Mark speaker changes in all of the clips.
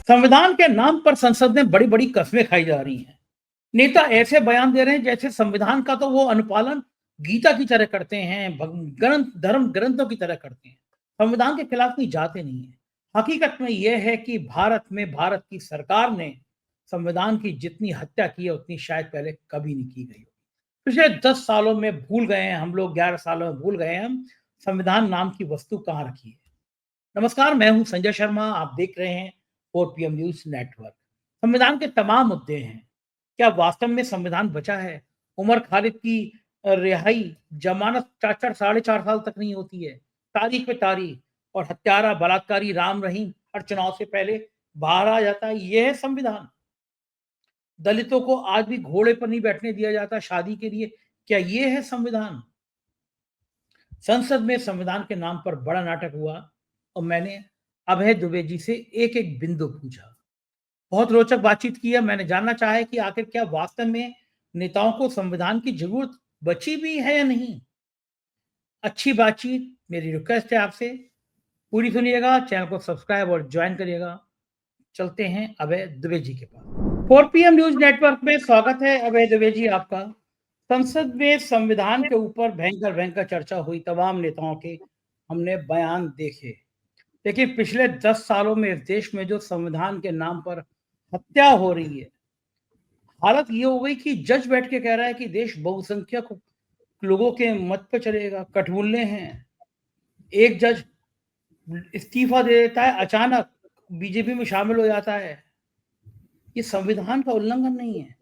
Speaker 1: संविधान के नाम पर संसद में बड़ी बड़ी कस्में खाई जा रही हैं। नेता ऐसे बयान दे रहे हैं जैसे संविधान का तो वो अनुपालन गीता की तरह करते हैं, ग्रंथ धर्म ग्रंथों की तरह करते हैं। संविधान के खिलाफ कोई जाते नहीं है। हकीकत में यह है कि भारत में भारत की सरकार ने संविधान की जितनी हत्या की है उतनी शायद पहले कभी नहीं की गई। पिछले 10 सालों में भूल गए हैं हम लोग, 11 सालों में भूल गए हैं हम संविधान नाम की वस्तु कहाँ रखी है। नमस्कार, मैं हूं संजय शर्मा, आप देख रहे हैं 4 PM न्यूज नेटवर्क। संविधान के तमाम मुद्दे हैं। क्या वास्तव में संविधान बचा है? उमर खालिद की रिहाई, जमानत 4-4 साढ़े 4 साल तक नहीं होती है। तारीख पे तारीख, और हत्यारा बलात्कारी राम रहीम हर चुनाव से पहले बाहर आ जाता है। यह है संविधान। दलितों को आज भी घोड़े पर नहीं बैठने दिया जाता शादी के लिए। क्या ये है संविधान? संसद में संविधान के नाम पर बड़ा नाटक हुआ और मैंने अभय दुबे जी से एक एक बिंदु पूछा। बहुत रोचक बातचीत की है। मैंने जानना चाहा है कि आखिर क्या वास्तव में नेताओं को संविधान की जरूरत बची भी है या नहीं। अच्छी बातचीत, मेरी रिक्वेस्ट है आपसे, पूरी सुनिएगा, चैनल को सब्सक्राइब और ज्वाइन करिएगा। चलते हैं अभय दुबे जी के पास। 4 PM न्यूज नेटवर्क में स्वागत है अभय दुबे जी आपका। संसद में संविधान के ऊपर भयंकर भयंकर चर्चा हुई। तमाम नेताओं के हमने बयान देखे। देखिए, पिछले 10 सालों में इस देश में जो संविधान के नाम पर हत्या हो रही है, हालत ये हो गई कि जज बैठ के कह रहा है कि देश बहुसंख्यक लोगों के मत पे चलेगा। कटमुल्ले हैं। एक जज इस्तीफा दे देता है, अचानक बीजेपी में शामिल हो जाता है। ये संविधान का उल्लंघन नहीं है।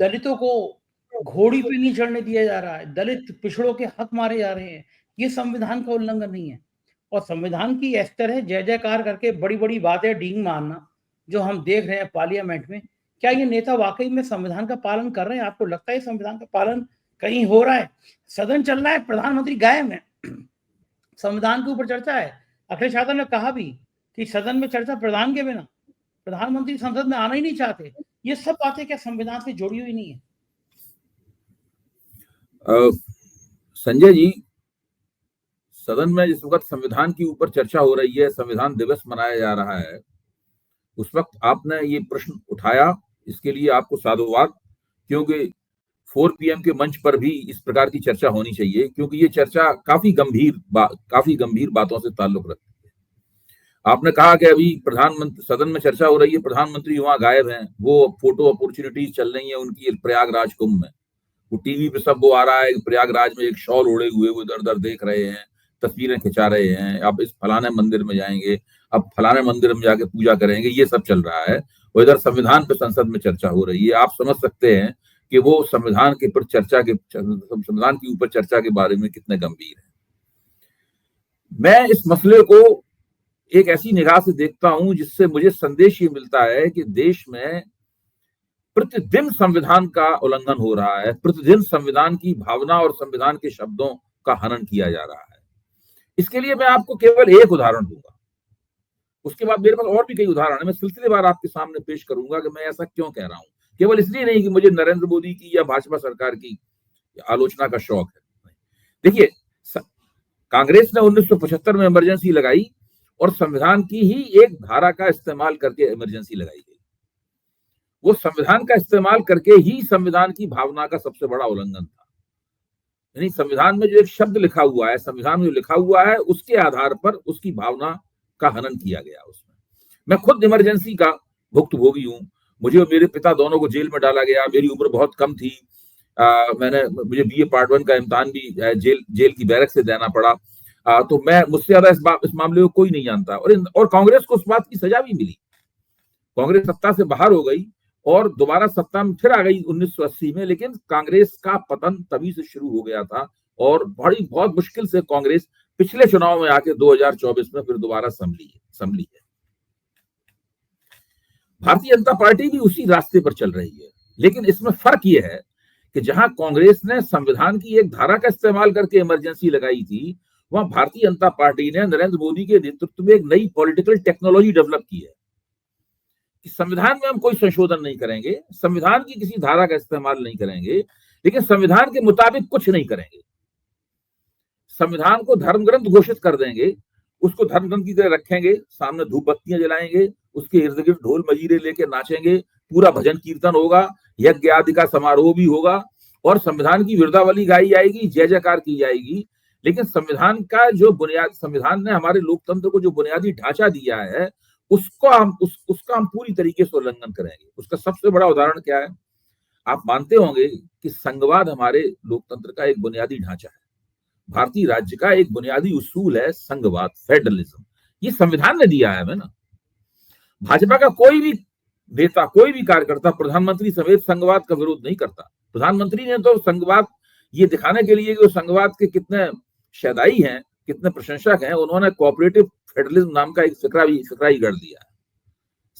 Speaker 1: दलितों को घोड़ी पे नहीं चढ़ने दिया जा रहा है। दलित पिछड़ों के हक मारे जा रहे हैं। ये संविधान का उल्लंघन नहीं है। और संविधान की इस तरह जय जयकार करके बड़ी बड़ी बातें डींग मारना जो हम देख रहे हैं पार्लियामेंट में, क्या ये नेता वाकई में संविधान का पालन कर रहे हैं? आपको लगता है संविधान का पालन कहीं हो रहा है? सदन चल रहा है, प्रधानमंत्री गायब है, संविधान के ऊपर चर्चा है। अखिलेश यादव ने कहा भी कि सदन में चर्चा प्रधान के बिना, प्रधानमंत्री संसद में आना ही नहीं चाहते। ये सब बातें क्या संविधान से जुड़ी हुई नहीं है?
Speaker 2: संजय जी, सदन में जिस वक्त संविधान के ऊपर चर्चा हो रही है, संविधान दिवस मनाया जा रहा है, उस वक्त आपने ये प्रश्न उठाया, इसके लिए आपको साधुवाद। क्योंकि 4 PM के मंच पर भी इस प्रकार की चर्चा होनी चाहिए, क्योंकि ये चर्चा काफी गंभीर बातों से ताल्लुक रखती है। आपने कहा कि अभी प्रधानमंत्री सदन में चर्चा हो रही है, प्रधानमंत्री वहां गायब हैं, वो फोटो अपॉर्चुनिटीज चल रही है उनकी प्रयागराज कुंभ में। वो टीवी पे सब वो आ रहा है, प्रयागराज में एक शॉल ओढ़े हुए वो इधर उधर देख रहे हैं, तस्वीरें खिंचा रहे हैं, अब इस फलाने मंदिर में जाएंगे, अब फलाने मंदिर में जाके पूजा करेंगे, ये सब चल रहा है। और इधर संविधान पे संसद में चर्चा हो रही है। आप समझ सकते हैं कि वो संविधान के संविधान के ऊपर चर्चा के बारे में कितने गंभीर है। मैं इस मसले को एक ऐसी निगाह से देखता हूं जिससे मुझे संदेश ये मिलता है कि देश में प्रतिदिन संविधान का उल्लंघन हो रहा है। प्रतिदिन संविधान की भावना और संविधान के शब्दों का हनन किया जा रहा है। इसके लिए मैं आपको केवल एक उदाहरण दूंगा, उसके बाद मेरे पास और भी कई उदाहरण है। मैं सिलसिलेवार आपके सामने पेश करूंगा कि मैं ऐसा क्यों कह रहा हूं। केवल इसलिए नहीं कि मुझे नरेंद्र मोदी की या भाजपा सरकार की आलोचना का शौक है। देखिए, कांग्रेस ने 1975 में इमरजेंसी लगाई और संविधान की ही एक धारा का इस्तेमाल करके इमरजेंसी लगाई गई। वो संविधान का इस्तेमाल करके ही संविधान की भावना का सबसे बड़ा उल्लंघन था। यानी संविधान में जो एक शब्द लिखा हुआ है, संविधान में जो लिखा हुआ है, उसके आधार पर उसकी भावना का हनन किया गया उसमें। मैं खुद इमरजेंसी का भुक्तभोगी हूं। मुझे और मेरे पिता दोनों को जेल में डाला गया। मेरी उम्र बहुत कम थी। मुझे BA Part 1 का इम्तिहान भी जेल की बैरक से देना पड़ा। तो मैं मुझसे ज्यादा इस मामले को कोई नहीं जानता। और कांग्रेस को उस बात की सजा भी मिली। कांग्रेस सत्ता से बाहर हो गई और दोबारा सत्ता में फिर आ गई 1980 में। लेकिन कांग्रेस का पतन तभी से शुरू हो गया था और बहुत मुश्किल से कांग्रेस पिछले चुनाव में आके 2024 में फिर दोबारा संभली है। भारतीय जनता पार्टी भी उसी रास्ते पर चल रही है। लेकिन इसमें फर्क यह है कि जहां कांग्रेस ने संविधान की एक धारा का इस्तेमाल करके इमरजेंसी लगाई थी, वहां भारतीय जनता पार्टी ने नरेंद्र मोदी के नेतृत्व में एक नई पॉलिटिकल टेक्नोलॉजी डेवलप की है कि संविधान में हम कोई संशोधन नहीं करेंगे, संविधान की किसी धारा का इस्तेमाल नहीं करेंगे, लेकिन संविधान के मुताबिक कुछ नहीं करेंगे। संविधान को धर्म ग्रंथ घोषित कर देंगे, उसको धर्म ग्रंथ की तरह रखेंगे, सामने धूप बत्तियां जलाएंगे, उसके इर्द गिर्द ढोल मजीरे लेके नाचेंगे, पूरा भजन कीर्तन होगा, यज्ञ आदि का समारोह भी होगा और संविधान की विरुद्धावली गाई जाएगी, जय जयकार की जाएगी। लेकिन संविधान का जो बुनियाद, संविधान ने हमारे लोकतंत्र को जो बुनियादी ढांचा दिया है, उसका हम पूरी तरीके से उल्लंघन करेंगे। उसका सबसे बड़ा उदाहरण क्या है? आप मानते होंगे कि संघवाद हमारे लोकतंत्र का एक बुनियादी ढांचा है। भारतीय राज्य का एक बुनियादी उसूल है संघवाद, फेडरलिज्म। ये संविधान ने दिया है हमें ना। भाजपा का कोई भी नेता, कोई भी कार्यकर्ता, प्रधानमंत्री समेत संघवाद का विरोध नहीं करता। प्रधानमंत्री ने तो संघवाद, ये दिखाने के लिए कि वो संघवाद के कितने शहदाई हैं, कितने प्रशंसक हैं, उन्होंने कोऑपरेटिव फेडरलिज्म नाम का एक फिक्रा ही गढ़ दिया,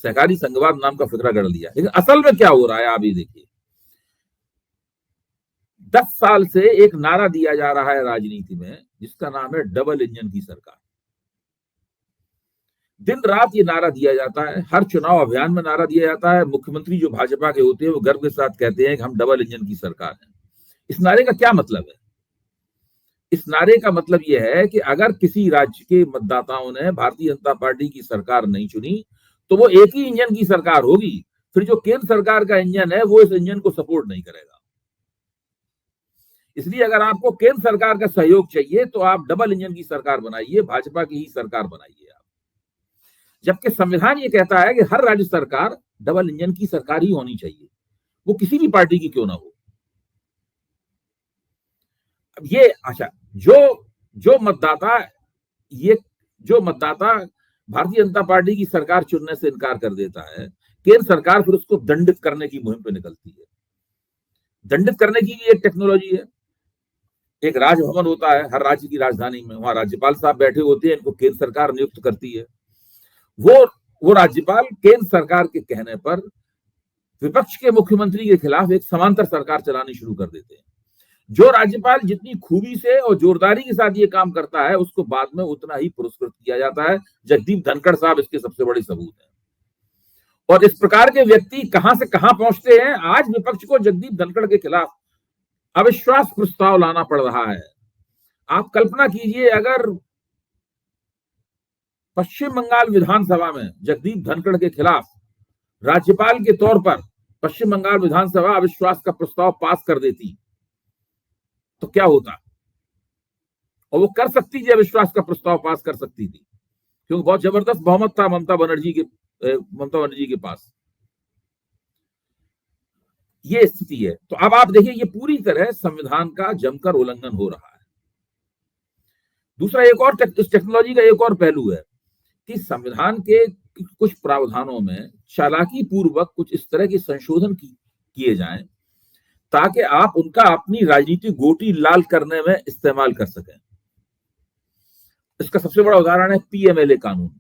Speaker 2: सहकारी संघवाद नाम का फिक्रा गढ़ दिया। लेकिन असल में क्या हो रहा है आप ये देखिए, 10 साल से एक नारा दिया जा रहा है राजनीति में, जिसका नाम है डबल इंजन की सरकार। दिन रात ये नारा दिया जाता है, हर चुनाव अभियान में नारा दिया जाता है। मुख्यमंत्री जो भाजपा के होते हैं वो गर्व के साथ कहते हैं कि हम डबल इंजन की सरकार है। इस नारे का क्या मतलब है? इस नारे का मतलब यह है कि अगर किसी राज्य के मतदाताओं ने भारतीय जनता पार्टी की सरकार नहीं चुनी तो वो एक ही इंजन की सरकार होगी, फिर जो केंद्र सरकार का इंजन है वो इस इंजन को सपोर्ट नहीं करेगा। इसलिए अगर आपको केंद्र सरकार का सहयोग चाहिए तो आप डबल इंजन की सरकार बनाइए, भाजपा की ही सरकार बनाइए आप। जबकि संविधान ये कहता है कि हर राज्य सरकार डबल इंजन की सरकार ही होनी चाहिए, वो किसी भी पार्टी की क्यों ना हो। अब ये अच्छा, जो मतदाता भारतीय जनता पार्टी की सरकार चुनने से इनकार कर देता है, केंद्र सरकार फिर उसको दंडित करने की मुहिम पे निकलती है। दंडित करने की एक टेक्नोलॉजी है। एक राजभवन होता है हर राज्य की राजधानी में, वहां राज्यपाल साहब बैठे होते हैं, इनको केंद्र सरकार नियुक्त करती है। वो राज्यपाल केंद्र सरकार के कहने पर विपक्ष के मुख्यमंत्री के खिलाफ एक समांतर सरकार चलानी शुरू कर देते हैं। जो राज्यपाल जितनी खूबी से और जोरदारी के साथ ये काम करता है उसको बाद में उतना ही पुरस्कृत किया जाता है। जगदीप धनखड़ साहब इसके सबसे बड़े सबूत हैं। और इस प्रकार के व्यक्ति कहां से कहां पहुंचते हैं। आज विपक्ष को जगदीप धनखड़ के खिलाफ अविश्वास प्रस्ताव लाना पड़ रहा है। आप कल्पना कीजिए, अगर पश्चिम बंगाल विधानसभा में जगदीप धनखड़ के खिलाफ राज्यपाल के तौर पर पश्चिम बंगाल विधानसभा अविश्वास का प्रस्ताव पास कर देती तो क्या होता। और वो कर सकती थी, अविश्वास का प्रस्ताव पास कर सकती थी, क्योंकि बहुत जबरदस्त बहुमत था ममता बनर्जी के पास। ये स्थिति है। तो अब आप देखिए, ये पूरी तरह संविधान का जमकर उल्लंघन हो रहा है। दूसरा, इस टेक्नोलॉजी का एक और पहलू है कि संविधान के कुछ प्रावधानों में चालाकी पूर्वक कुछ इस तरह के संशोधन किए जाएं ताकि आप उनका अपनी राजनीतिक गोटी लाल करने में इस्तेमाल कर सकें। इसका सबसे बड़ा उदाहरण है पीएमएलए कानून।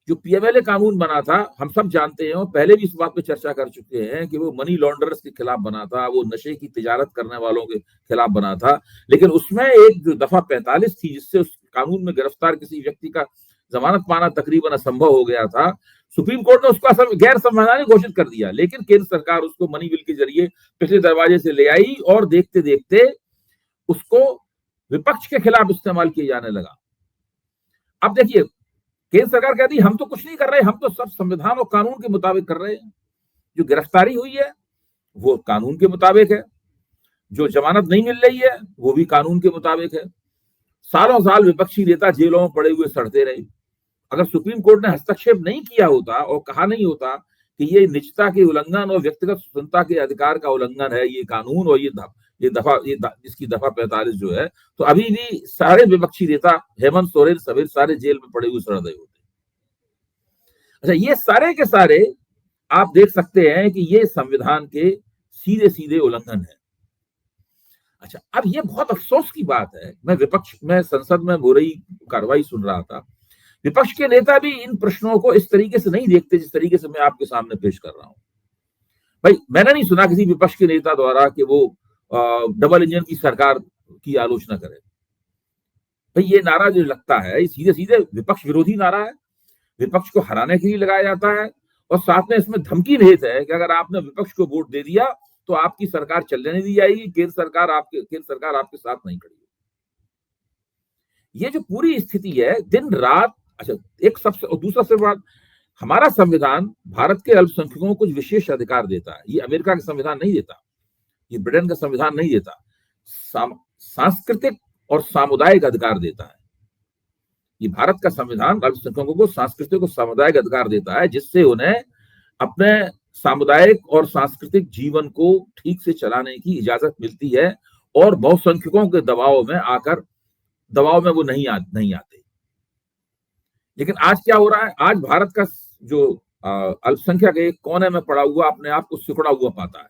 Speaker 2: जो पीएमएलए कानून बना था, हम सब जानते हैं, पहले भी इस बात पे चर्चा कर चुके हैं कि वो मनी लॉन्ड्रर्स के खिलाफ बना था, वो नशे की तिजारत करने वालों के खिलाफ बना था। लेकिन उसमें एक जो दफा 45 थी, जिससे उस कानून में गिरफ्तार किसी व्यक्ति का जमानत पाना तकरीबन असंभव हो गया था। सुप्रीम कोर्ट ने उसका गैर संवैधानिक घोषित कर दिया, लेकिन केंद्र सरकार उसको मनी बिल के जरिए पिछले दरवाजे से ले आई और देखते देखते उसको विपक्ष के खिलाफ इस्तेमाल किया जाने लगा। अब देखिए, केंद्र सरकार कहती है हम तो कुछ नहीं कर रहे, हम तो सब संविधान और कानून के मुताबिक कर रहे हैं। जो गिरफ्तारी हुई है वो कानून के मुताबिक है, जो जमानत नहीं मिल रही है वो भी कानून के मुताबिक है। सालों साल विपक्षी नेता जेलों में पड़े हुए सड़ते रहे। अगर सुप्रीम कोर्ट ने हस्तक्षेप नहीं किया होता और कहा नहीं होता कि ये निजता के उल्लंघन और व्यक्तिगत स्वतंत्रता के अधिकार का उल्लंघन है ये कानून, और इसकी दफा 45 जो है, तो अभी भी सारे विपक्षी नेता हेमंत सोरेन समेत सारे जेल में पड़े हुए सड़ रहे होते। अच्छा, ये सारे के सारे आप देख सकते हैं कि ये संविधान के सीधे सीधे उल्लंघन है। अच्छा, अब ये बहुत अफसोस की बात है, मैं संसद में हो रही कार्रवाई सुन रहा था। विपक्ष के नेता भी इन प्रश्नों को इस तरीके से नहीं देखते जिस तरीके से मैं आपके सामने पेश कर रहा हूं। भाई, मैंने नहीं सुना किसी विपक्ष के नेता द्वारा कि वो डबल इंजन की सरकार की आलोचना करे। भाई, ये नारा जो लगता है, सीधे सीधे विपक्ष विरोधी नारा है, विपक्ष को हराने के लिए लगाया जाता है, और साथ में इसमें धमकी निहित है कि अगर आपने विपक्ष को वोट दे दिया तो आपकी सरकार चलने नहीं दी जाएगी, केंद्र सरकार आपके साथ नहीं खड़ी। ये जो पूरी स्थिति है दिन रात। अच्छा, एक सबसे, और दूसरा से बात, हमारा संविधान भारत के अल्पसंख्यकों को कुछ विशेष अधिकार देता है, ये अमेरिका का संविधान नहीं देता, ये ब्रिटेन का संविधान नहीं देता। सांस्कृतिक और सामुदायिक अधिकार देता है। ये भारत का संविधान अल्पसंख्यकों को सांस्कृतिक और सामुदायिक अधिकार देता है, जिससे उन्हें अपने सामुदायिक और सांस्कृतिक जीवन को ठीक से चलाने की इजाजत मिलती है और बहुसंख्यकों के दबाव में वो नहीं आते। लेकिन आज क्या हो रहा है, आज भारत का जो अल्पसंख्यक एक कोने में पड़ा हुआ अपने आप को सिकुड़ा हुआ पाता है,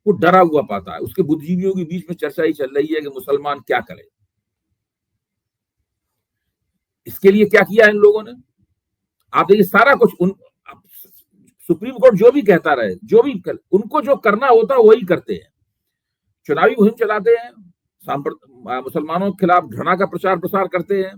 Speaker 2: वो डरा हुआ पाता है। उसके बुद्धिजीवियों के बीच में चर्चा ही चल रही है कि मुसलमान क्या करे। इसके लिए क्या किया इन लोगों ने, आप देखिए सारा कुछ सुप्रीम कोर्ट जो भी कहता रहे, उनको जो करना होता है वही करते हैं। चुनावी मुहिम चलाते हैं, मुसलमानों के खिलाफ घृणा का प्रचार प्रसार करते हैं,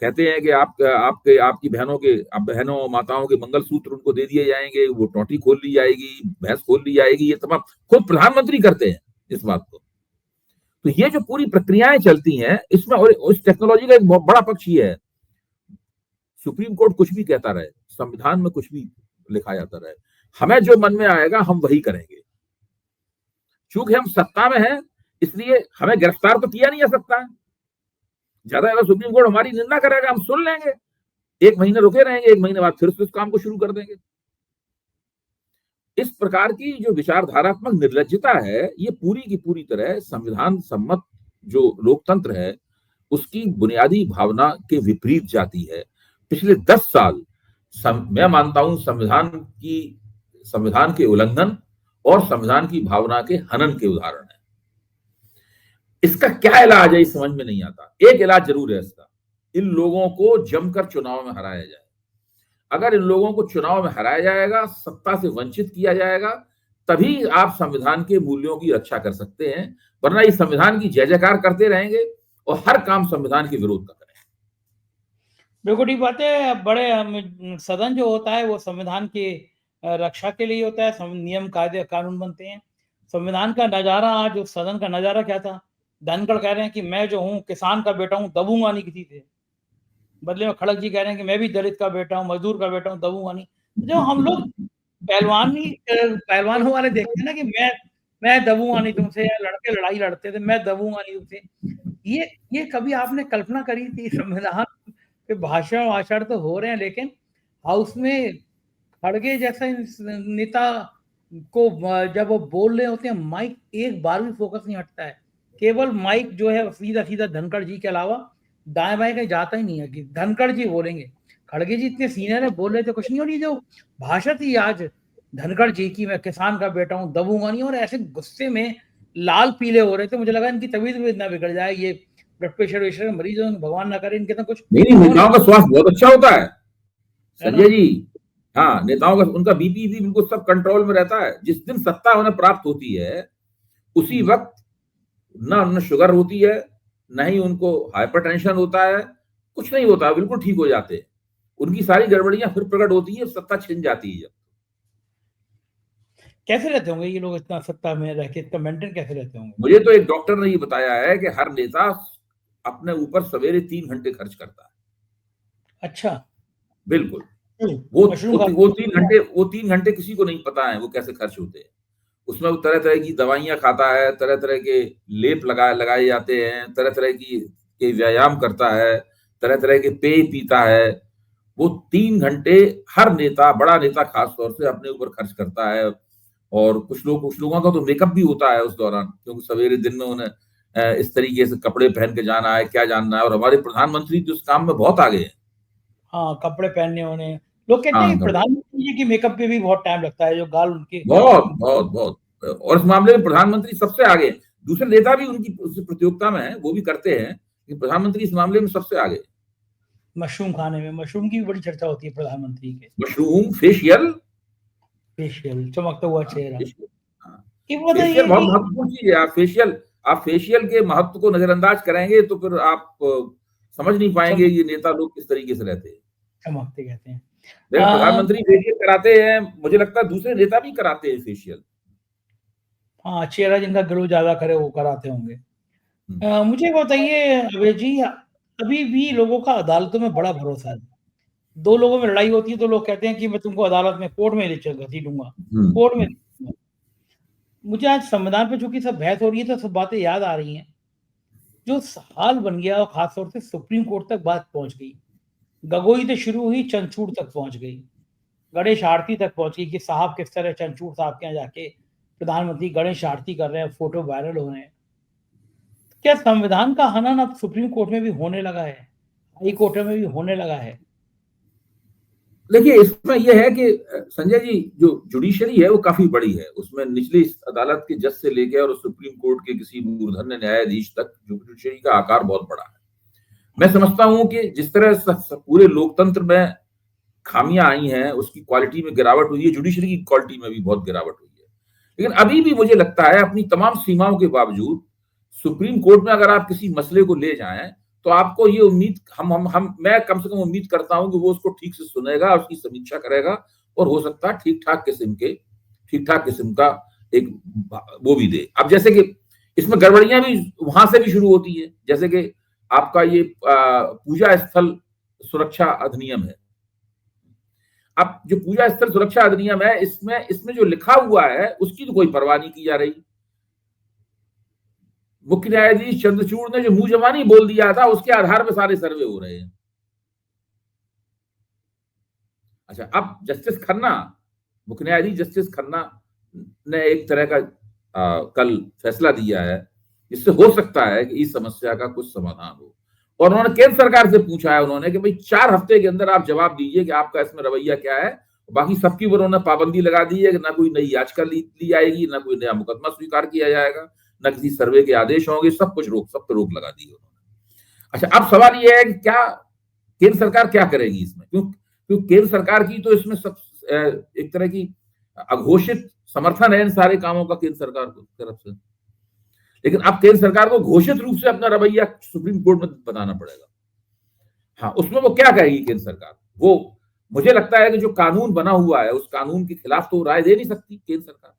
Speaker 2: कहते हैं कि आपकी बहनों और माताओं के मंगलसूत्र उनको दे दिए जाएंगे, वो टोटी खोल ली जाएगी, भैंस खोल ली जाएगी। ये तमाम खुद प्रधानमंत्री करते हैं इस बात को। तो ये जो पूरी प्रक्रियाएं चलती हैं इसमें, और उस टेक्नोलॉजी का एक बहुत बड़ा पक्ष ये है, सुप्रीम कोर्ट कुछ भी कहता रहे, संविधान में कुछ भी लिखा जाता रहे, हमें जो मन में आएगा हम वही करेंगे। चूंकि हम सत्ता में हैं इसलिए हमें गिरफ्तार तो किया नहीं जा सकता है। ज्यादा सुप्रीम कोर्ट हमारी निंदा करेगा, हम सुन लेंगे, 1 महीने रुके रहेंगे, 1 महीने बाद फिर से उस काम को शुरू कर देंगे। इस प्रकार की जो विचारधारात्मक निर्लज्जता है, ये पूरी की पूरी तरह संविधान सम्मत जो लोकतंत्र है उसकी बुनियादी भावना के विपरीत जाती है। पिछले 10 साल मैं मानता हूं संविधान के उल्लंघन और संविधान की भावना के हनन के उदाहरण है। इसका क्या इलाज है, समझ में नहीं आता। एक इलाज जरूर है इसका, इन लोगों को जमकर चुनाव में हराया जाए। अगर इन लोगों को चुनाव में हराया जाएगा, सत्ता से वंचित किया जाएगा, तभी आप संविधान के मूल्यों की रक्षा कर सकते हैं। वरना इस संविधान की जय जयकार करते रहेंगे और हर काम संविधान के विरोध का करेंगे।
Speaker 1: बिल्कुल ठीक बात है। बड़े सदन जो होता है वो संविधान की रक्षा के लिए होता है, नियम कायदे कानून बनते हैं। संविधान का नजारा, आज जो सदन का नजारा क्या था, धनखड़ कह रहे हैं कि मैं जो हूँ किसान का बेटा हूँ, दबूंगा नहीं किसी से। बदले में खड़ग जी कह रहे हैं कि मैं भी दलित का बेटा हूँ, मजदूर का बेटा हूँ, दबूंगा नहीं। जो हम लोग पहलवानों वाले देखते हैं ना कि मैं दबूंगा नहीं तुमसे, या लड़के लड़ाई लड़ते थे, मैं दबूंगा नहीं तुमसे। ये कभी आपने कल्पना करी थी? संविधान के भाषण तो हो रहे हैं, लेकिन हाउस में खड़गे जैसे नेता को जब वो बोल रहे होते हैं, माइक एक बार भी फोकस नहीं हटता है। केवल माइक जो है सीधा सीधा धनखड़ जी के अलावा दाएं बाएं कहीं जाता ही नहीं है कि धनखड़ जी बोलेंगे। खड़गे जी इतने सीनियर है, बोल रहे थे कुछ नहीं। और ये जो भाषा थी आज धनखड़ जी की, मैं किसान का बेटा हूँ, दबूंगा नहीं, और ऐसे गुस्से में लाल पीले हो रहे थे, मुझे लगा इनकी तबीयत ना बिगड़ जाए, ये ब्लड प्रेशर वेशर मरीज हो, भगवान ना करे इनके तो कुछ।
Speaker 2: नहीं, नेताओं का स्वास्थ्य बहुत अच्छा होता है संजय जी। हाँ, नेताओं का उनका बीपी भी बिल्कुल सब कंट्रोल में रहता है। जिस दिन सत्ता उन्हें प्राप्त होती है उसी वक्त न शुगर होती है, न ही उनको हाइपरटेंशन होता है, कुछ नहीं होता, बिल्कुल ठीक हो जाते हैं। उनकी सारी गड़बड़ियां फिर प्रकट होती है, सत्ता छिन जाती है।
Speaker 1: कैसे रहते होंगे ये लोग इतना सत्ता में रह के, इतना मेंटेन कैसे रहते होंगे?
Speaker 2: मुझे तो एक डॉक्टर ने ये बताया है कि हर नेता अपने ऊपर सवेरे 3 घंटे खर्च करता है।
Speaker 1: अच्छा,
Speaker 2: बिल्कुल। वो 3 घंटे किसी को नहीं पता है वो कैसे खर्च होते हैं। उसमें वो तरह तरह की दवाइयां खाता है, तरह तरह के लेप लगाए जाते हैं, तरह तरह के व्यायाम करता है, तरह तरह के पेय पीता है। वो 3 घंटे हर नेता, बड़ा नेता खास तौर से अपने ऊपर खर्च करता है। और कुछ लोगों का तो मेकअप भी होता है उस दौरान, क्योंकि सवेरे दिन में उन्हें इस तरीके से कपड़े पहन के जाना है, क्या जानना है। और हमारे प्रधानमंत्री तो इस काम में बहुत आगे हैं।
Speaker 1: हाँ, कपड़े पहनने होने, लोग कहते हैं प्रधानमंत्री जी की मेकअप पे भी बहुत टाइम लगता है, जो गाल उनके
Speaker 2: बहुत बहुत बहुत, और इस मामले में प्रधानमंत्री सबसे आगे। दूसरे नेता भी उनकी प्रतियोगिता में है, वो भी करते हैं, लेकिन प्रधानमंत्री इस मामले में सबसे आगे।
Speaker 1: मशरूम खाने में, मशरूम की भी बड़ी चर्चा होती है प्रधानमंत्री के।
Speaker 2: मशरूम, फेशियल,
Speaker 1: चमकता हुआ चेहरा।
Speaker 2: फेशियल बहुत महत्वपूर्ण चीज है। आप फेशियल के महत्व को नजरअंदाज करेंगे तो फिर आप समझ नहीं पाएंगे ये नेता लोग किस तरीके से रहते हैं।
Speaker 1: चमकते कहते हैं।
Speaker 2: प्रधानमंत्री फेशियल कराते हैं, मुझे लगता है दूसरे नेता भी कराते हैं फेशियल।
Speaker 1: हाँ, चेहरा जिनका ग्लो ज्यादा करे वो कराते होंगे। मुझे बताइए अभय जी, अभी भी लोगों का अदालतों में बड़ा भरोसा है। दो लोगों में लड़ाई होती है तो लोग कहते हैं कि मैं तुमको अदालत में कोर्ट में ले चल घसीटूंगा, कोर्ट में। मुझे आज संविधान पे चूंकि सब बहस हो रही है तो सब बातें याद आ रही हैं जो हाल बन गया, और खासतौर से सुप्रीम कोर्ट तक बात पहुंच गई। गगोई से शुरू हुई, चंचूड़ तक पहुंच गई, गणेश आरती तक पहुंच गई कि साहब किस तरह चंचूड़ साहब के यहाँ जाके प्रधानमंत्री गणेश आरती कर रहे हैं, फोटो वायरल हो रहे हैं। क्या संविधान का हनन अब सुप्रीम कोर्ट में भी होने लगा है, हाई कोर्ट में भी होने लगा है?
Speaker 2: देखिए, इसमें यह है कि संजय जी, जो जुडिशरी है वो काफी बड़ी है, उसमें निचली अदालत के जज से लेकर और सुप्रीम कोर्ट के किसी मूर्धन्य न्यायाधीश तक जुडिशरी का आकार बहुत बड़ा है। मैं समझता हूं कि जिस तरह पूरे लोकतंत्र में खामियां आई हैं, उसकी क्वालिटी में गिरावट हुई है, जुडिशरी की क्वालिटी में भी बहुत गिरावट हुई है। लेकिन अभी भी मुझे लगता है अपनी तमाम सीमाओं के बावजूद सुप्रीम कोर्ट में अगर आप किसी मसले को ले जाएं तो आपको ये उम्मीद मैं कम से कम उम्मीद करता हूं कि वो उसको ठीक से सुनेगा, उसकी समीक्षा करेगा और हो सकता है ठीक ठाक किस्म का एक वो भी दे। अब जैसे कि इसमें गड़बड़ियां भी वहां से भी शुरू होती है, जैसे कि आपका ये पूजा स्थल सुरक्षा अधिनियम है। अब जो पूजा स्थल सुरक्षा अधिनियम है, इसमें जो लिखा हुआ है उसकी तो कोई परवाह नहीं की जा रही। मुख्य न्यायाधीश चंद्रचूड़ ने जो मुंह जबानी बोल दिया था उसके आधार पर सारे सर्वे हो रहे हैं। अच्छा, अब जस्टिस खन्ना, मुख्य न्यायाधीश जस्टिस खन्ना ने एक तरह का कल फैसला दिया है जिससे हो सकता है कि इस समस्या का कुछ समाधान हो। और उन्होंने केंद्र सरकार से पूछा है उन्होंने कि भाई 4 हफ्ते के अंदर आप जवाब दीजिए कि आपका इसमें रवैया क्या है। बाकी सबकी ऊपर उन्होंने पाबंदी लगा दी है कि ना कोई नई याचिका ली जाएगी, ना कोई नया मुकदमा स्वीकार किया जाएगा, न किसी सर्वे के आदेश होंगे, सब पे रोक लगा दी उन्होंने। अच्छा, अब सवाल यह है कि क्या केंद्र सरकार क्या करेगी इसमें, क्योंकि केंद्र सरकार की तो इसमें सब एक तरह की अघोषित समर्थन है इन सारे कामों का केंद्र सरकार की तरफ से। लेकिन अब केंद्र सरकार को घोषित रूप से अपना रवैया सुप्रीम कोर्ट में बताना पड़ेगा। हाँ, उसमें वो क्या कहेगी केंद्र सरकार? वो मुझे लगता है कि जो कानून बना हुआ है उस कानून के खिलाफ तो राय दे नहीं सकती केंद्र सरकार,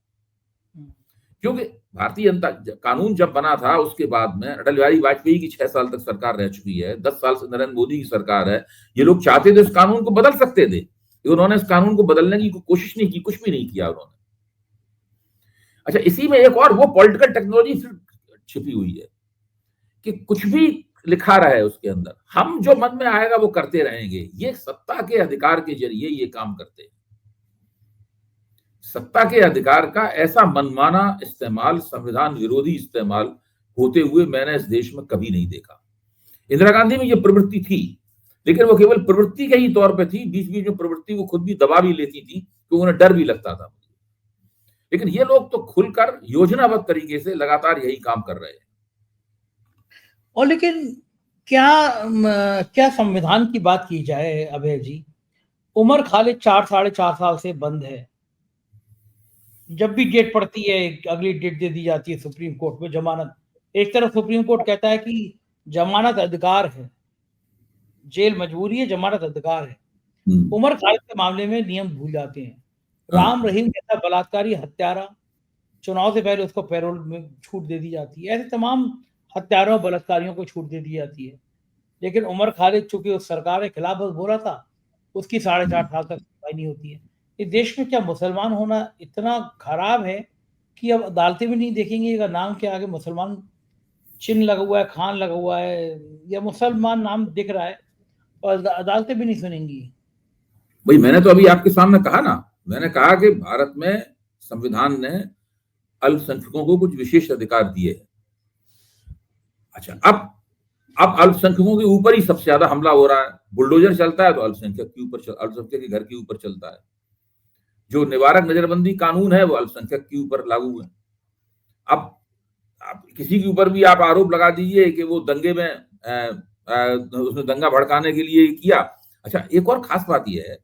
Speaker 2: क्योंकि भारतीय जनता कानून जब बना था उसके बाद में अटल बिहारी वाजपेयी की 6 साल तक सरकार रह चुकी है, 10 साल से नरेंद्र मोदी की सरकार है। ये लोग चाहते थे इस कानून को बदल सकते थे, उन्होंने इस कानून को बदलने की कोशिश नहीं की, कुछ भी नहीं किया उन्होंने। अच्छा, इसी में एक और वो पॉलिटिकल टेक्नोलॉजी छिपी हुई है कि कुछ भी लिखा रहे उसके अंदर, हम जो मन में आएगा वो करते रहेंगे। ये सत्ता के अधिकार के जरिए ये काम करते हैं। सत्ता के अधिकार का ऐसा मनमाना इस्तेमाल, संविधान विरोधी इस्तेमाल होते हुए मैंने इस देश में कभी नहीं देखा। इंदिरा गांधी में ये प्रवृत्ति थी, लेकिन वो केवल प्रवृत्ति के ही तौर पे थी। बीच बीच में प्रवृत्ति वो खुद भी दबा भी लेती थी तो उन्हें डर भी लगता था। लेकिन ये लोग तो खुलकर योजनाबद्ध तरीके से लगातार यही काम कर रहे हैं।
Speaker 1: और लेकिन क्या संविधान की बात की जाए अभय जी, उमर खालिद 4-4.5 साल से बंद है। जब भी डेट पड़ती है अगली डेट दे दी जाती है सुप्रीम कोर्ट में जमानत। एक तरफ सुप्रीम कोर्ट कहता है कि जमानत अधिकार है, जेल मजबूरी है, जमानत अधिकार है। उमर खालिद के मामले में नियम भूल जाते हैं। राम रहीम जैसा बलात्कारी हत्यारा, चुनाव से पहले उसको पैरोल में छूट दे दी जाती है। ऐसे तमाम हत्यारों बलात्कारियों को छूट दे दी जाती है। लेकिन उमर खालिद चूंकि उस सरकार के खिलाफ बोला था, उसकी 4.5 साल तक सुनवाई नहीं होती है। इस देश में क्या मुसलमान होना इतना खराब है कि अब अदालतें भी नहीं देखेंगे अगर नाम के आगे मुसलमान चिन्ह लगा हुआ है, खान लगा हुआ है या मुसलमान नाम दिख रहा है, और अदालतें भी नहीं सुनेंगी?
Speaker 2: भाई, मैंने तो अभी आपके सामने कहा ना, मैंने कहा कि भारत में संविधान ने अल्पसंख्यकों को कुछ विशेष अधिकार दिए हैं। अच्छा, अब अल्पसंख्यकों के ऊपर ही सबसे ज्यादा हमला हो रहा है। बुलडोजर चलता है तो अल्पसंख्यक के ऊपर, अल्पसंख्यक के घर के ऊपर चलता है। जो निवारक नजरबंदी कानून है वो अल्पसंख्यक के ऊपर लागू है। अब किसी के ऊपर भी आप आरोप लगा दीजिए कि वो दंगे में उसने दंगा भड़काने के लिए किया। अच्छा, एक और खास बात यह है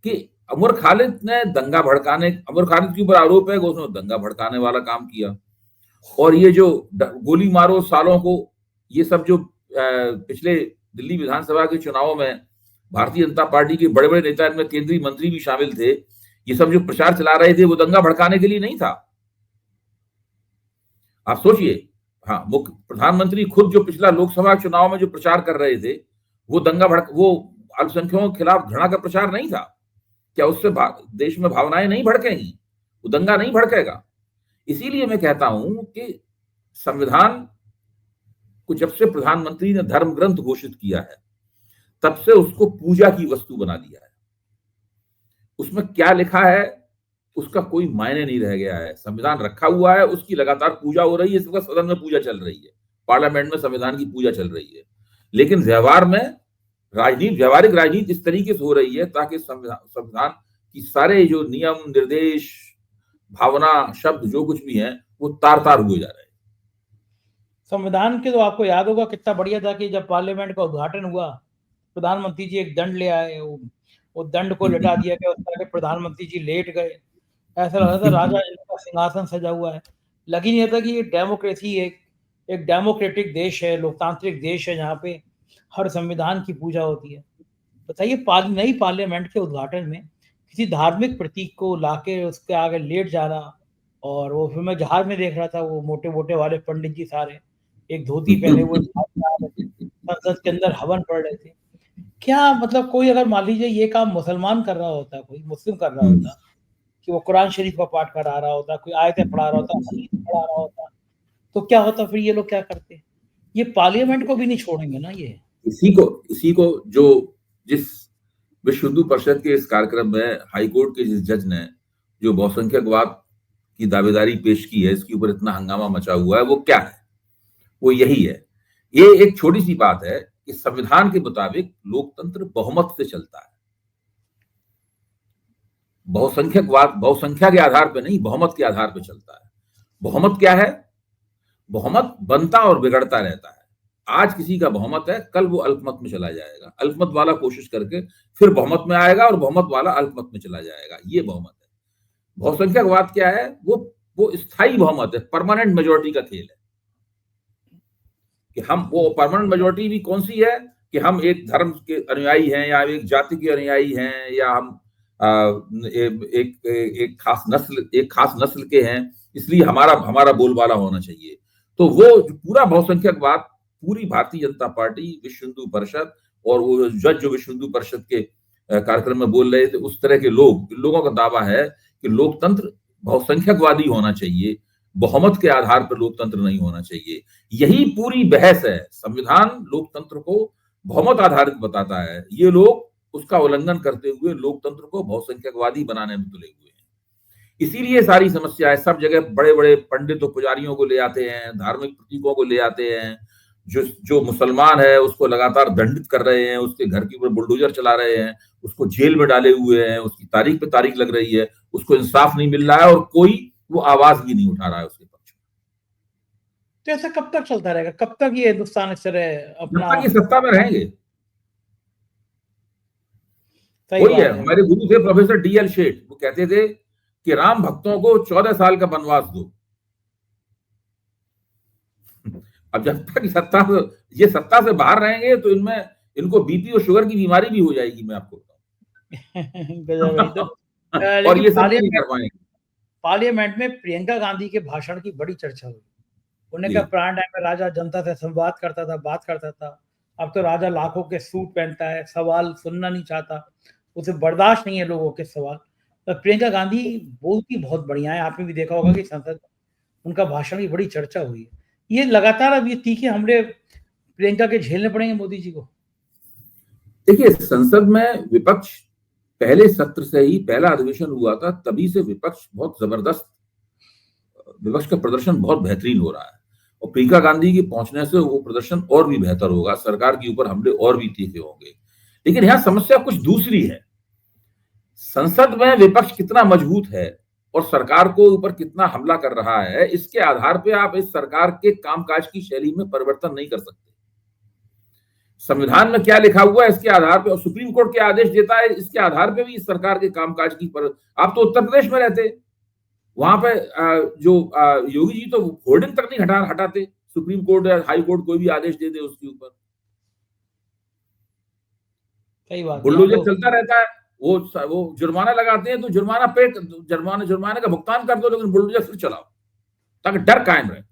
Speaker 2: कि उमर खालिद के ऊपर आरोप है कि उसने दंगा भड़काने वाला काम किया। और ये जो गोली मारो सालों को, ये सब जो पिछले दिल्ली विधानसभा के चुनावों में भारतीय जनता पार्टी के बड़े बड़े नेता, इनमें केंद्रीय मंत्री भी शामिल थे, ये सब जो प्रचार चला रहे थे वो दंगा भड़काने के लिए नहीं था। आप सोचिए, हाँ, मुख्य प्रधानमंत्री खुद जो पिछला लोकसभा चुनाव में जो प्रचार कर रहे थे वो अल्पसंख्यकों के खिलाफ घृणा का प्रचार नहीं था? क्या उससे देश में भावनाएं नहीं भड़केंगी, वो दंगा नहीं भड़केगा? इसीलिए मैं कहता हूं कि संविधान को जब से प्रधानमंत्री ने धर्म ग्रंथ घोषित किया है, तब से उसको पूजा की वस्तु बना दिया है। उसमें क्या लिखा है उसका कोई मायने नहीं रह गया है। संविधान रखा हुआ है, उसकी लगातार पूजा हो रही है, इस वक्त सदन में पूजा चल रही है, पार्लियामेंट में संविधान की पूजा चल रही है। लेकिन व्यवहार में व्यावहारिक राजनीति इस तरीके से हो रही है ताकि संविधान की सारे जो नियम, निर्देश, भावना, शब्द जो कुछ भी हैं वो तार तार हुए जा रहे हैं।
Speaker 1: संविधान के तो आपको याद होगा कितना बढ़िया था कि जब पार्लियामेंट का उद्घाटन हुआ, प्रधानमंत्री जी एक दंड ले आए, वो दंड को लटा दिया गया, उस तरह के प्रधानमंत्री जी लेट गए, ऐसा लगा था राजा का सिंहासन सजा हुआ है। लग ही नहीं था कि ये डेमोक्रेसी एक डेमोक्रेटिक देश है, लोकतांत्रिक देश है, जहाँ पे हर संविधान की पूजा होती है। बताइए, नई पार्लियामेंट के उद्घाटन में किसी धार्मिक प्रतीक को लाके उसके आगे लेट जाना, और वो फिर मैं जहाज में देख रहा था, वो मोटे मोटे वाले पंडित जी सारे एक धोती पहने हुए संसद के अंदर हवन पढ़ रहे थे। क्या मतलब, कोई अगर मान लीजिए ये काम मुसलमान कर रहा होता, कोई मुस्लिम कर रहा होता, कि वो कुरान शरीफ का पाठ करा रहा होता, कोई आयतें पढ़ा रहा होता, हदीस पढ़ा रहा होता, तो क्या होता? फिर ये लोग क्या करते? ये पार्लियामेंट को भी नहीं छोड़ेंगे ना। ये
Speaker 2: इसी को जो जिस विश्व हिंदू परिषद के इस कार्यक्रम में हाईकोर्ट के जिस जज ने जो बहुसंख्यकवाद की दावेदारी पेश की है, इसके ऊपर इतना हंगामा मचा हुआ है, वो क्या है? वो यही है। ये एक छोटी सी बात है कि संविधान के मुताबिक लोकतंत्र बहुमत से चलता है। बहुसंख्या के आधार पर नहीं, बहुमत के आधार पर चलता है। बहुमत क्या है? बहुमत बनता और बिगड़ता रहता है। आज किसी का बहुमत है, कल वो अल्पमत में चला जाएगा, अल्पमत वाला कोशिश करके फिर बहुमत में आएगा और बहुमत वाला अल्पमत में चला जाएगा। ये बहुमत है। बहुसंख्यकवाद क्या है? वो स्थायी बहुमत है, परमानेंट मेजोरिटी का खेल है। कि हम वो परमानेंट मेजोरिटी भी कौन सी है कि हम एक धर्म के अनुयायी हैं, या एक जाति के अनुयायी हैं, या हम एक खास नस्ल के हैं, इसलिए हमारा बोलबाला होना चाहिए। तो वो पूरा बहुसंख्यकवाद, पूरी भारतीय जनता पार्टी, विश्व हिंदू परिषद और वो जज जो विश्व हिंदू परिषद के कार्यक्रम में बोल रहे थे, उस तरह के लोगों का दावा है कि लोकतंत्र बहुसंख्यकवादी होना चाहिए, बहुमत के आधार पर लोकतंत्र नहीं होना चाहिए। यही पूरी बहस है। संविधान लोकतंत्र को बहुमत आधारित बताता है, ये लोग उसका उल्लंघन करते हुए लोकतंत्र को बहुसंख्यकवादी बनाने में तुले हुए हैं। इसीलिए सारी समस्या है। सब जगह बड़े बड़े पंडित और पुजारियों को ले आते हैं, धार्मिक प्रतीकों को ले आते हैं, जो मुसलमान है उसको लगातार दंडित कर रहे हैं, उसके घर के ऊपर बुलडोजर चला रहे हैं, उसको जेल में डाले हुए हैं, उसकी तारीख पे तारीख लग रही है, उसको इंसाफ नहीं मिल रहा है और कोई वो आवाज भी नहीं उठा रहा है उसके पक्ष में।
Speaker 1: तो ऐसा कब तक चलता रहेगा? कब तक ये हिंदुस्तान इस तरह अपना,
Speaker 2: ये सत्ता में रहेंगे?
Speaker 1: वही
Speaker 2: है, हमारे गुरु थे प्रोफेसर DL शेठ, वो कहते थे कि राम भक्तों को 14 साल का वनवास दो। अब जब तक ये सत्ता से बाहर रहेंगे तो इनको बीपी और शुगर की बीमारी भी हो जाएगी, मैं आपको बताऊं। और ये सब नहीं कर पाएंगे।
Speaker 1: पार्लियामेंट में प्रियंका गांधी के भाषण की बड़ी चर्चा हुई। उन्होंने कहा पुराने टाइम में राजा जनता से संवाद करता था, बात करता था, अब तो राजा लाखों के सूट पहनता है, सवाल सुनना नहीं चाहता, उसे बर्दाश्त नहीं है लोगों के सवाल। तो प्रियंका गांधी बोलती बहुत बढ़िया है, आपने भी देखा होगा कि संसद उनका भाषण की बड़ी चर्चा हुई है। ये लगातार अब ये तीखे हमले प्रियंका के झेलने पड़ेंगे मोदी जी को।
Speaker 2: देखिए, संसद में विपक्ष पहले सत्र से ही, पहला अधिवेशन हुआ था तभी से विपक्ष बहुत जबरदस्त, विपक्ष का प्रदर्शन बहुत बेहतरीन हो रहा है, और प्रियंका गांधी के पहुंचने से वो प्रदर्शन और भी बेहतर होगा, सरकार के ऊपर हमले और भी तीखे होंगे। लेकिन यहां समस्या कुछ दूसरी है। संसद में विपक्ष कितना मजबूत है और सरकार को ऊपर कितना हमला कर रहा है, इसके आधार पे आप इस सरकार के कामकाज की शैली में परिवर्तन नहीं कर सकते। संविधान में क्या लिखा हुआ है इसके आधार पे, और सुप्रीम कोर्ट क्या आदेश देता है इसके आधार पे भी इस सरकार के कामकाज की आप तो उत्तर प्रदेश में रहते, वहां पे जो योगी जी तो होर्डिंग तक नहीं हटाते, सुप्रीम कोर्ट या हाई कोर्ट कोई भी आदेश दे दे उसके ऊपर,
Speaker 1: सही बात,
Speaker 2: बुलडोजर चलता रहता है। वो जुर्माना लगाते हैं तो जुर्माने का भुगतान कर दो, लेकिन बुलडोजर फिर चलाओ ताकि डर कायम रहे।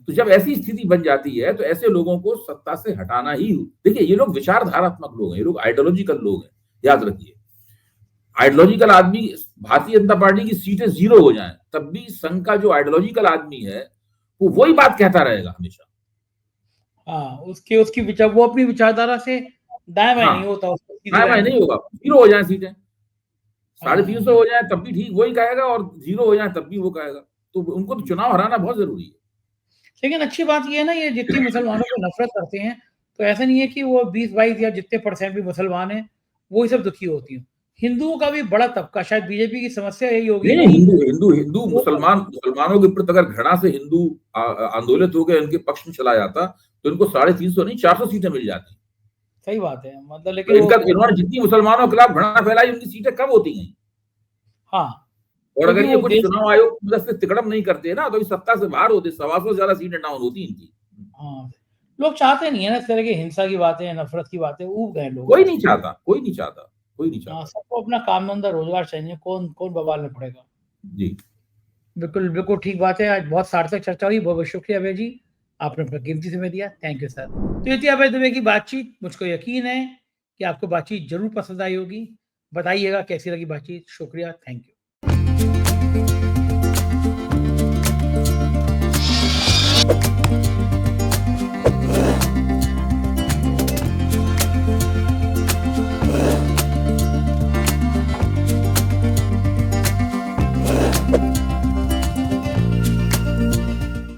Speaker 2: तो जब ऐसी स्थिति बन जाती है तो ऐसे लोगों को सत्ता से हटाना ही, देखिए ये लोग विचारधारात्मक लोग हैं, ये लोग आइडियोलॉजिकल लोग हैं, याद रखिए। आइडियोलॉजिकल आदमी, भारतीय जनता पार्टी की सीटें 0 हो जाएं तब भी संघ का जो आइडियोलॉजिकल आदमी है वो वही बात कहता रहेगा हमेशा।
Speaker 1: हाँ, उसकी विचार, वो अपनी विचारधारा से दाएं बाएं नहीं होता,
Speaker 2: दाएं नहीं होगा। 0 हो जाए सीटें, 350 हो जाए तब भी ठीक वही कहेगा, और 0 हो जाए तब भी वो कहेगा। तो उनको तो चुनाव हराना बहुत जरूरी है।
Speaker 1: लेकिन अच्छी बात यह है ना, ये जितनी मुसलमानों को नफरत करते हैं, तो ऐसा नहीं है कि वो 20-22 या जितने % भी मुसलमान हैं वो ही सब दुखी होती हैं। हिंदुओं का भी बड़ा तबका, शायद बीजेपी की समस्या यही होगी।
Speaker 2: नहीं, हिंदू मुसलमानों के प्रति अगर घृणा से हिंदू आंदोलित होकर इनके पक्ष में चला जाता तो इनको 350 नहीं 400 सीटें मिल जाती।
Speaker 1: सही बात है, मतलब
Speaker 2: तो
Speaker 1: लेकिन
Speaker 2: इन्होंने जितनी मुसलमानों के खिलाफ घृणा फैलाई उनकी सीटें कम होती हैं।
Speaker 1: हाँ,
Speaker 2: और अगर ये कुछ चुनाव आयोग की मदद से तिकड़म नहीं करते ना तो सत्ता से बाहर होते, 125 से ज्यादा सीटें डाउन होती इनकी।
Speaker 1: हाँ, लोग चाहते नहीं है ना इस तरह की हिंसा की बातें, नफरत की बातें, ऊब गए लोग।
Speaker 2: कोई नहीं चाहता।
Speaker 1: सबको अपना काम धंधा रोजगार चाहिए, कौन बवाल में पड़ेगा।
Speaker 2: जी
Speaker 1: बिल्कुल ठीक बात है। आज बहुत सार्थक चर्चा हुई, बहुत शुक्रिया अभय जी, आपने अपना कीमती समय दिया। Thank you sir. तो ये थी अभय दुबे की बातचीत। मुझको यकीन है कि आपको बातचीत जरूर पसंद आई होगी। बताइएगा कैसी लगी बातचीत। शुक्रिया, थैंक यू।